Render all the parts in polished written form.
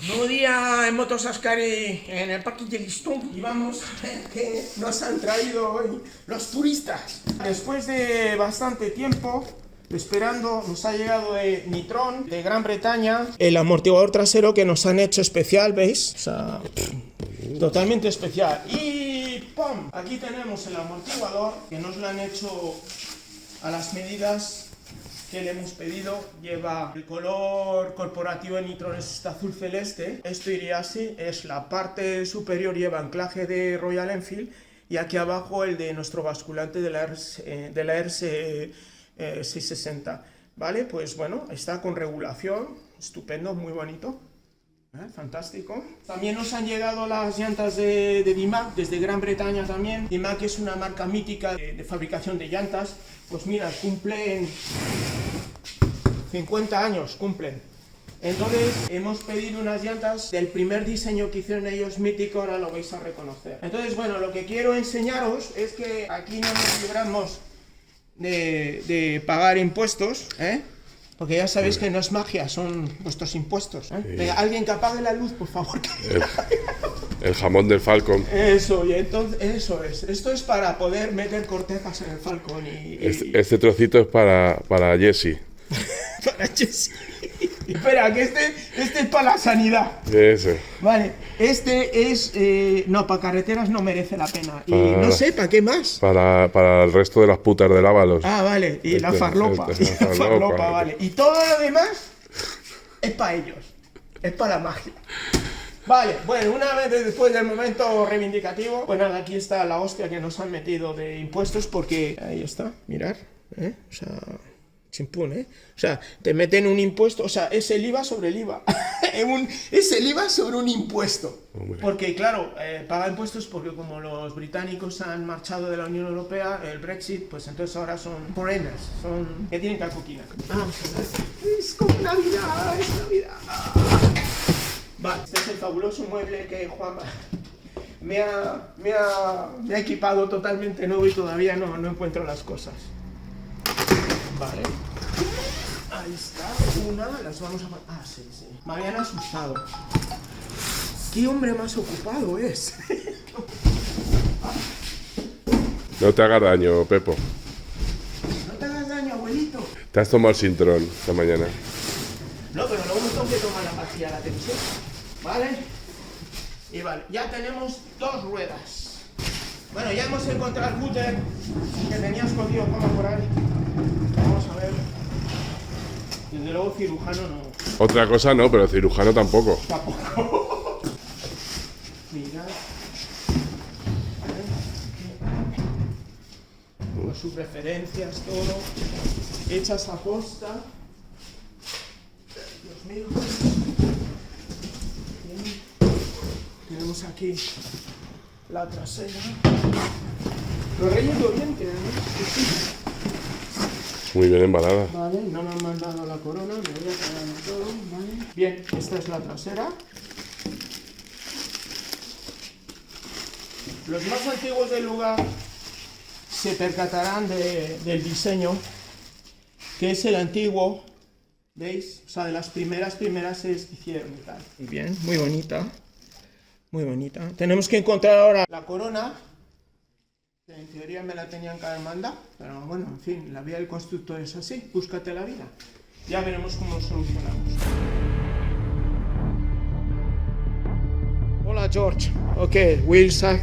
Nuevo día en Motosascari, en el Parque de Listón. Y vamos a ver qué nos han traído hoy los turistas. Después de bastante tiempo esperando, nos ha llegado de Nitron, de Gran Bretaña, el amortiguador trasero que nos han hecho especial, ¿veis? O sea, totalmente especial. Y ¡pum! Aquí tenemos el amortiguador que nos lo han hecho a las medidas que le hemos pedido. Lleva el color corporativo de Nitron, es este azul celeste. Esto iría así, es la parte superior, lleva anclaje de Royal Enfield, y aquí abajo el de nuestro basculante de la RC 660, ¿vale? Pues bueno, está con regulación, estupendo, muy bonito, fantástico. También nos han llegado las llantas de Dimac, desde Gran Bretaña también. Dimac es una marca mítica de fabricación de llantas. Pues mira, cumplen 50 años, cumplen. Entonces hemos pedido unas llantas del primer diseño que hicieron ellos, mítico, ahora lo vais a reconocer. Entonces, bueno, lo que quiero enseñaros es que aquí no nos libramos de pagar impuestos, porque ya sabéis que no es magia, son vuestros impuestos. Sí. Venga, alguien que apague la luz, por favor. El jamón del Falcon. Eso, y entonces, eso es. Esto es para poder meter cortezas en el Falcon. Este trocito es para Jesse. Para Jesse. Espera, que este es para la sanidad. Ese. Vale, este es... no, para carreteras no merece la pena. Y no sé, ¿para qué más? Para el resto de las putas del Ábalos. Ah, vale, y la farlopa. La farlopa, vale. Y todo lo demás es para ellos. Es para la magia. Vale, bueno, una vez después del momento reivindicativo, pues nada, aquí está la hostia que nos han metido de impuestos, porque ahí está, mirar, o sea, chimpún, o sea, te meten un impuesto, o sea, es el IVA sobre el IVA, es el IVA sobre un impuesto, porque claro, paga impuestos porque como los británicos han marchado de la Unión Europea, el Brexit, pues entonces ahora son foreigners, son que tienen calcoquina. Vamos a ver, es como Navidad, es Navidad. Vale, este es el fabuloso mueble que Juan me ha equipado totalmente nuevo y todavía no encuentro las cosas. Vale. Ahí está, una, las vamos a... Ah, sí. Me habían asustado. ¿Qué hombre más ocupado es? No te hagas daño, Pepo. No te hagas daño, abuelito. Te has tomado el Sintrón esta mañana. No, pero luego me tengo que tomar la pastilla de la tensión. ¿Vale? Y vale, ya tenemos dos ruedas. Bueno, ya hemos encontrado el cúter que tenía escondido como por ahí. Vamos a ver. Desde luego cirujano no. Otra cosa no, pero cirujano tampoco. Tampoco. Mirad. Con sus referencias, todo. Hechas a posta. Dios mío. Tenemos aquí la trasera. Lo he relleno bien, que Muy bien embalada. Vale, no me han mandado la corona, me voy a cagar en todo, ¿vale? Bien, esta es la trasera. Los más antiguos del lugar se percatarán del diseño, que es el antiguo, ¿veis? O sea, de las primeras series que hicieron y tal. Muy bien, muy bonita. Muy bonita. Tenemos que encontrar ahora la corona, que en teoría me la tenían que haber mandado, pero bueno, en fin, la vida del constructor es así, búscate la vida. Ya veremos cómo lo solucionamos. Hola George. Okay, wheels have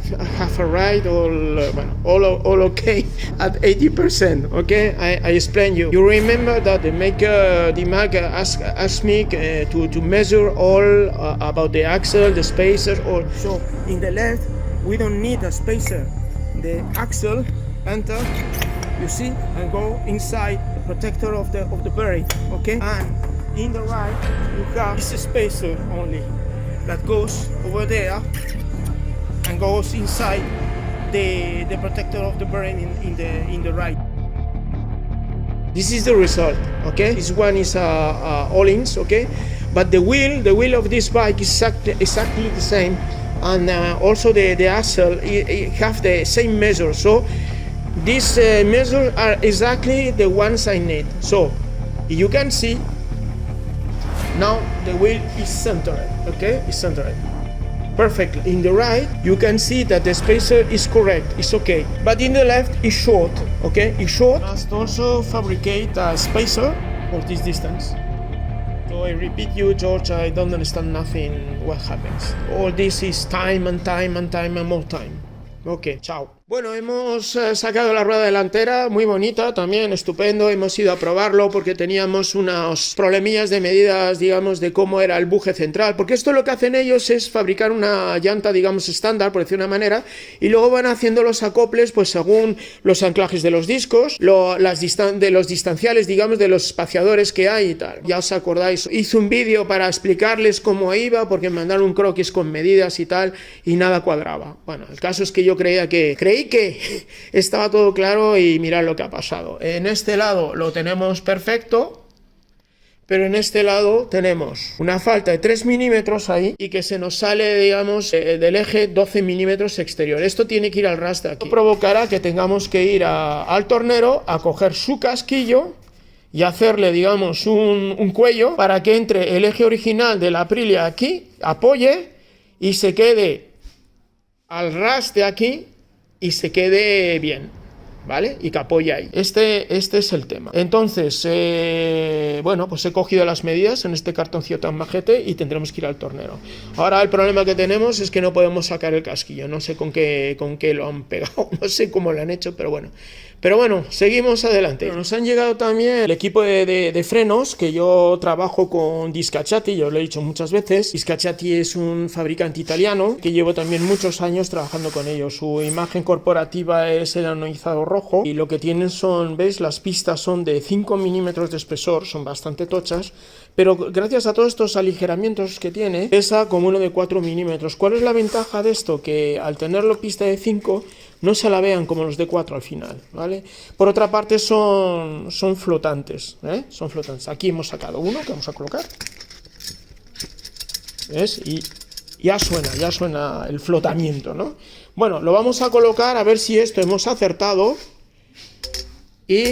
arrived, all okay at 80%. Okay, I explain you. You remember that the maker, Dimac, asked me to measure all about the axle, the spacers, all. So in the left, we don't need a spacer. The axle enter, you see, and go inside the protector of the bearing. Okay, and in the right, you have this spacer only. That goes over there and goes inside the protector of the bearing in the right. This is the result, okay? This one is Öhlins, okay? But the wheel of this bike is exactly the same, and also the axle it have the same measure. So these measures are exactly the ones I need. So you can see Now the wheel is centered, okay? It's centered. Perfect. In the right, you can see that the spacer is correct, it's okay. But in the left, it's short, okay? It's short. Must also fabricate a spacer for this distance. So I repeat you, George, I don't understand nothing what happens. All this is time and time and time and more time. Ok, chao. Bueno, hemos sacado la rueda delantera, muy bonita también, estupendo. Hemos ido a probarlo porque teníamos unos problemillas de medidas, digamos, de cómo era el buje central. Porque esto lo que hacen ellos es fabricar una llanta, digamos, estándar, por decir una manera, y luego van haciendo los acoples, pues según los anclajes de los discos, de los distanciales, digamos, de los espaciadores que hay y tal. Ya os acordáis, hice un vídeo para explicarles cómo iba, porque me mandaron un croquis con medidas y tal, y nada cuadraba. Bueno, el caso es que yo creí que estaba todo claro y mirad lo que ha pasado. En este lado lo tenemos perfecto, pero en este lado tenemos una falta de 3 milímetros ahí y que se nos sale, digamos, del eje 12 milímetros exterior. Esto tiene que ir al ras de aquí. Esto provocará que tengamos que ir al tornero a coger su casquillo y hacerle, digamos, un cuello para que entre el eje original de la Aprilia aquí, apoye y se quede al ras de aquí y se quede bien, ¿vale? Y que apoye ahí. Este es el tema. Entonces, bueno, pues he cogido las medidas en este cartoncillo tan majete y tendremos que ir al tornero. Ahora el problema que tenemos es que no podemos sacar el casquillo. No sé con qué lo han pegado, no sé cómo lo han hecho, pero bueno. Pero bueno, seguimos adelante. Nos han llegado también el equipo de frenos, que yo trabajo con Discacciati, yo lo he dicho muchas veces. Discacciati es un fabricante italiano que llevo también muchos años trabajando con ellos. Su imagen corporativa es el anodizado rojo y lo que tienen son, ¿veis? Las pistas son de 5 milímetros de espesor, son bastante tochas, pero gracias a todos estos aligeramientos que tiene, pesa como uno de 4 milímetros. ¿Cuál es la ventaja de esto? Que al tenerlo pista de 5, no se la vean como los de 4 al final, ¿vale? Por otra parte son flotantes, ¿eh? Son flotantes. Aquí hemos sacado uno que vamos a colocar, ¿ves? Y ya suena el flotamiento, ¿no? Bueno, lo vamos a colocar a ver si esto hemos acertado. Y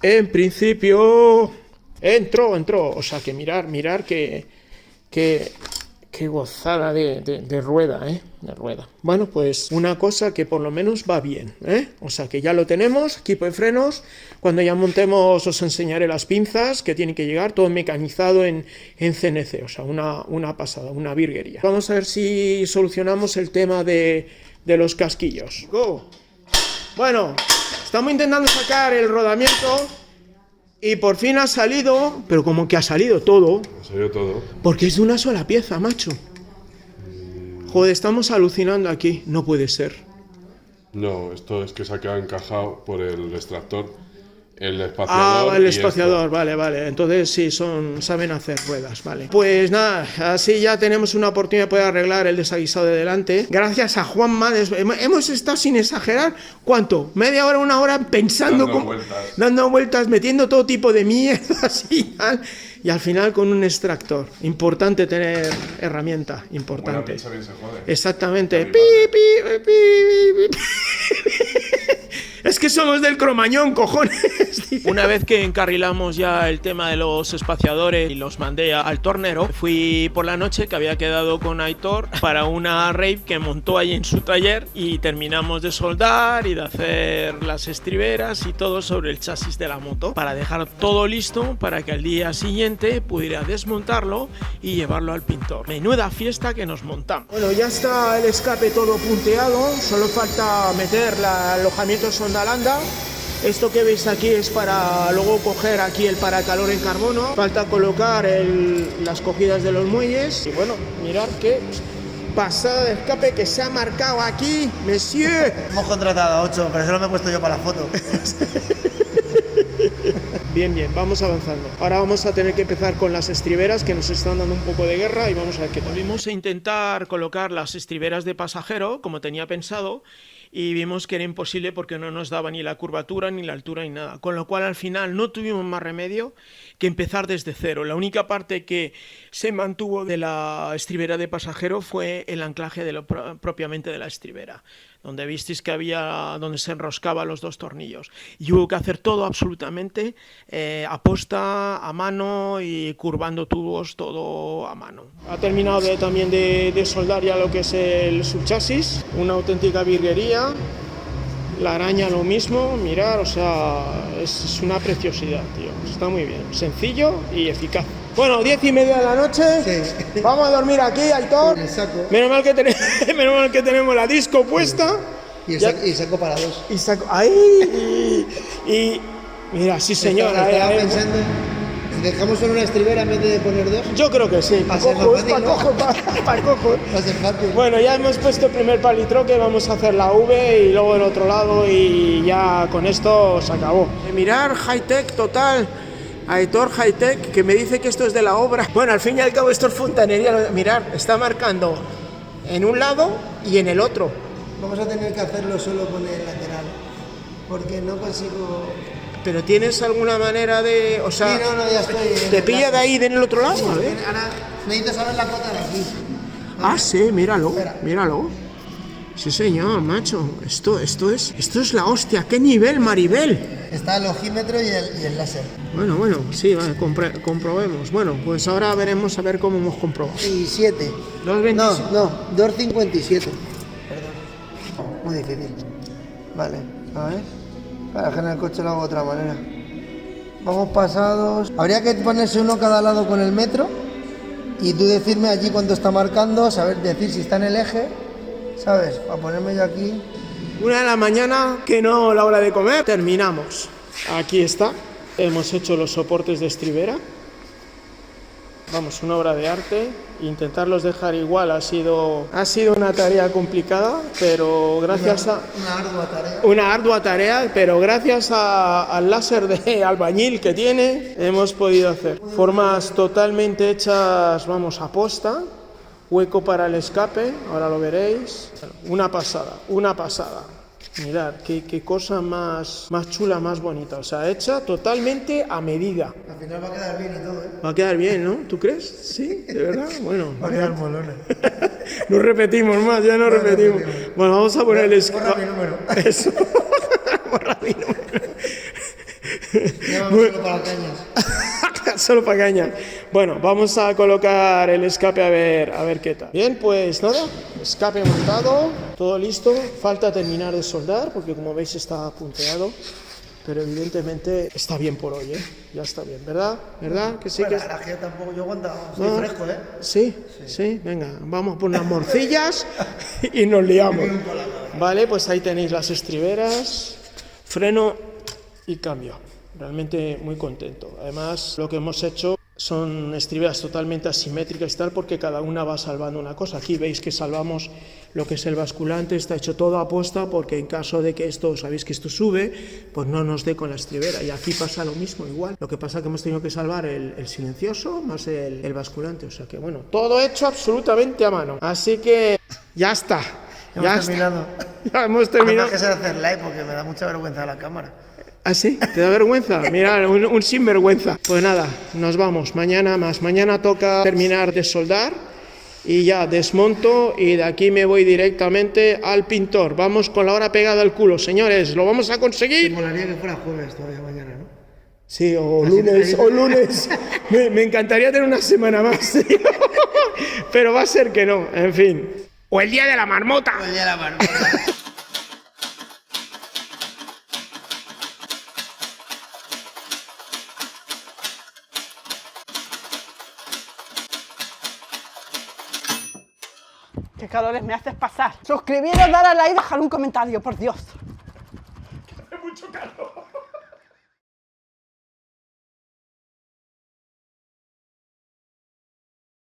en principio entró, o sea que mirar qué gozada de rueda, de rueda. Bueno, pues una cosa que por lo menos va bien, o sea que ya lo tenemos, equipo de frenos. Cuando ya montemos os enseñaré las pinzas que tienen que llegar, todo mecanizado en CNC, o sea, una pasada, una virguería. Vamos a ver si solucionamos el tema de los casquillos. Go. Bueno, estamos intentando sacar el rodamiento y por fin ha salido, pero como que ha salido todo. Ha salido todo. Porque es de una sola pieza, macho. Joder, estamos alucinando aquí. No puede ser. No, esto es que se ha quedado encajado por el extractor, el espaciador. Ah, el espaciador, vale. Entonces sí, saben hacer ruedas, vale. Pues nada, así ya tenemos una oportunidad de poder arreglar el desaguisado de delante. Gracias a Juanma, hemos estado sin exagerar, ¿cuánto? Media hora, una hora pensando, dando vueltas, metiendo todo tipo de mierdas y tal. Y al final con un extractor. Importante tener herramienta, importante. Buena pizza bien se jode. Exactamente. Pi. Es que somos del Cromañón, cojones. Una vez que encarrilamos ya el tema de los espaciadores y los mandé al tornero, fui por la noche, que había quedado con Aitor, para una rave que montó ahí en su taller y terminamos de soldar y de hacer las estriberas y todo sobre el chasis de la moto para dejar todo listo para que al día siguiente pudiera desmontarlo y llevarlo al pintor. Menuda fiesta que nos montamos. Bueno, ya está el escape todo punteado, solo falta meter el alojamiento sonda landa. Esto que veis aquí es para luego coger aquí el paracalor en carbono. Falta colocar las cogidas de los muelles. Y bueno, mirad qué pasada de escape que se ha marcado aquí, monsieur. Hemos contratado a 8, pero solo me he puesto yo para la foto. Bien, vamos avanzando. Ahora vamos a tener que empezar con las estriberas que nos están dando un poco de guerra y vamos a ver qué tal. Volvimos a intentar colocar las estriberas de pasajero como tenía pensado y vimos que era imposible porque no nos daba ni la curvatura, ni la altura, ni nada. Con lo cual al final no tuvimos más remedio que empezar desde cero. La única parte que se mantuvo de la estribera de pasajero fue el anclaje propiamente de la estribera, donde visteis que había, donde se enroscaban los 2 tornillos. Y hubo que hacer todo absolutamente a posta, a mano y curvando tubos, todo a mano. Ha terminado también de soldar ya lo que es el subchasis, una auténtica virguería. La araña lo mismo, mirar, o sea, es una preciosidad, tío. Está muy bien, sencillo y eficaz. Bueno, 10:30 de la noche, sí. Vamos a dormir aquí, Aitor. Menos mal que tenemos la disco puesta. Y saco para 2. Y saco, ahí, y mira, sí señor. Estaba pensando, si dejamos solo una estribera en vez de poner 2. Yo creo que sí, para cojo. Bueno, ya hemos puesto el primer palitroque, vamos a hacer la V y luego el otro lado y ya con esto se acabó. Mirar, high-tech total. Aitor High-Tech, que me dice que esto es de la obra. Bueno, al fin y al cabo esto es fontanería. Mirad, está marcando en un lado y en el otro. Vamos a tener que hacerlo solo con el lateral, porque no consigo... ¿Pero tienes alguna manera de...? O sea, sí, no, ya estoy... ¿Te pilla de ahí, del otro lado? Sí, a ver. Ahora necesito saber la cota de aquí. Ah, sí, míralo, míralo. Sí, señor, macho. Esto es la hostia. ¿Qué nivel, Maribel? Está el ojímetro y el láser. Bueno, sí, vale, comprobemos. Bueno, pues ahora veremos a ver cómo hemos comprobado. 27. 2.27. No, 2.57. Perdón. Muy difícil. Vale, a ver. Para que en el coche lo hago de otra manera. Vamos pasados. Habría que ponerse uno cada lado con el metro y tú decirme allí cuánto está marcando, saber decir si está en el eje, ¿sabes? Para ponerme yo aquí. 1 de la mañana, que no la hora de comer, terminamos. Aquí está, hemos hecho los soportes de estribera. Vamos, una obra de arte. Intentarlos dejar igual ha sido una tarea complicada, pero gracias a... Una ardua tarea, pero gracias al láser de albañil que tiene, hemos podido hacer formas totalmente hechas, vamos, a posta. Hueco para el escape, ahora lo veréis. Una pasada. Mirad, qué cosa más chula, más bonita. O sea, hecha totalmente a medida. Al final va a quedar bien y todo, ¿eh? Va a quedar bien, ¿no? ¿Tú crees? Sí, de verdad. Bueno. Va a quedar molona. No repetimos más, ya no repetimos. Bueno, vamos a poner el escape. Borra mi número. Eso. Borra mi número. Llámame solo para cañas. Solo para cañas. Bueno, vamos a colocar el escape a ver qué tal. Bien, pues nada, escape montado, todo listo. Falta terminar de soldar porque como veis está punteado, pero evidentemente está bien por hoy, ¿eh? Ya está bien, ¿verdad? ¿Verdad? Que sí, bueno, que... la que tampoco yo aguantaba, estoy fresco, ¿eh? Sí, venga, vamos por unas morcillas y nos liamos. Vale, pues ahí tenéis las estriberas, freno y cambio. Realmente muy contento. Además, lo que hemos hecho son estriberas totalmente asimétricas y tal, porque cada una va salvando una cosa. Aquí veis que salvamos lo que es el basculante, está hecho todo a posta, porque en caso de que esto, sabéis que esto sube, pues no nos dé con la estribera. Y aquí pasa lo mismo, igual. Lo que pasa es que hemos tenido que salvar el silencioso más el basculante. O sea que, bueno, todo hecho absolutamente a mano. Así que ya está. Hemos terminado. Ya hemos terminado. No que sé hacer live porque me da mucha vergüenza la cámara. ¿Ah, sí? ¿Te da vergüenza? Mira, un sinvergüenza. Pues nada, nos vamos. Mañana más. Mañana toca terminar de soldar y ya desmonto y de aquí me voy directamente al pintor. Vamos con la hora pegada al culo, señores. ¿Lo vamos a conseguir? Me molaría que fuera jueves todavía mañana, ¿no? Sí, o lunes. Me encantaría tener una semana más, tío. Pero va a ser que no, en fin. O el día de la marmota. O el día de la marmota. Qué calores me haces pasar. Suscribiros, dar a like y dejar un comentario, por Dios. Hace mucho calor.